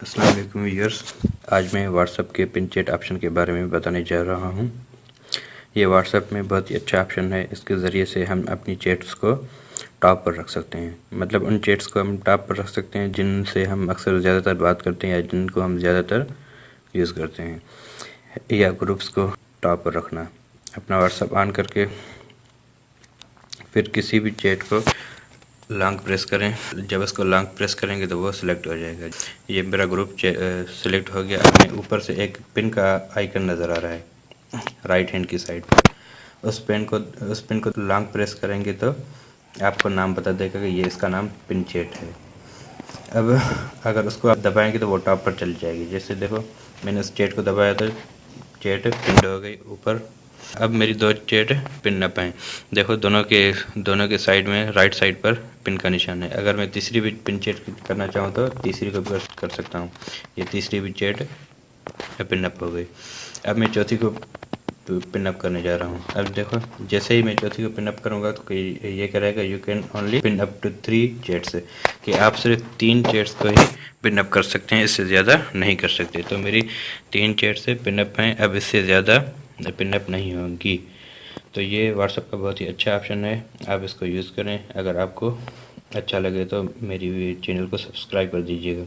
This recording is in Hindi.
अस्सलाम वालेकुम व्यूअर्स। आज मैं व्हाट्सएप के पिन चैट ऑप्शन के बारे में बताने जा रहा हूँ। ये व्हाट्सएप में बहुत ही अच्छा ऑप्शन है। इसके ज़रिए से हम अपनी चैट्स को टॉप पर रख सकते हैं। मतलब उन चैट्स को हम टॉप पर रख सकते हैं जिनसे हम अक्सर ज़्यादातर बात करते हैं या जिनको हम ज़्यादातर यूज़ करते हैं, या ग्रुप्स को टॉप पर रखना। अपना व्हाट्सएप ऑन करके फिर किसी भी चैट को लॉन्ग प्रेस करें। जब इसको लॉन्ग प्रेस करेंगे तो वो सिलेक्ट हो जाएगा। ये मेरा ग्रुप सिलेक्ट हो गया। अब मैं ऊपर से एक पिन का आइकन नज़र आ रहा है राइट हैंड की साइड पर। उस पिन को लॉन्ग प्रेस करेंगे तो आपको नाम बता देगा कि ये इसका नाम पिन चैट है। अब अगर उसको आप दबाएंगे तो वो टॉप पर चली जाएगी। जैसे देखो, मैंने उस चैट को दबाया तो चैट पिन हो गई ऊपर। अब मेरी दो चैट पिन अप हैं। देखो, दोनों के साइड में राइट साइड पर पिन का निशान है। अगर मैं तीसरी भी पिन चैट करना चाहूँ तो तीसरी को भी कर सकता हूँ। ये तीसरी भी चैट पिन अप हो गई। अब मैं चौथी को पिन अप करने जा रहा हूँ। अब देखो, जैसे ही मैं चौथी को पिन अप करूँगा तो ये करेगा you can only pin up to 3 chats, कि आप सिर्फ 3 चैट्स को ही पिन अप कर सकते हैं, इससे ज़्यादा नहीं कर सकते। तो मेरी 3 चैट से पिन अप हैं, अब इससे ज़्यादा पिन अप नहीं होंगी। तो ये व्हाट्सएप का बहुत ही अच्छा ऑप्शन है, आप इसको यूज़ करें। अगर आपको अच्छा लगे तो मेरी चैनल को सब्सक्राइब कर दीजिएगा।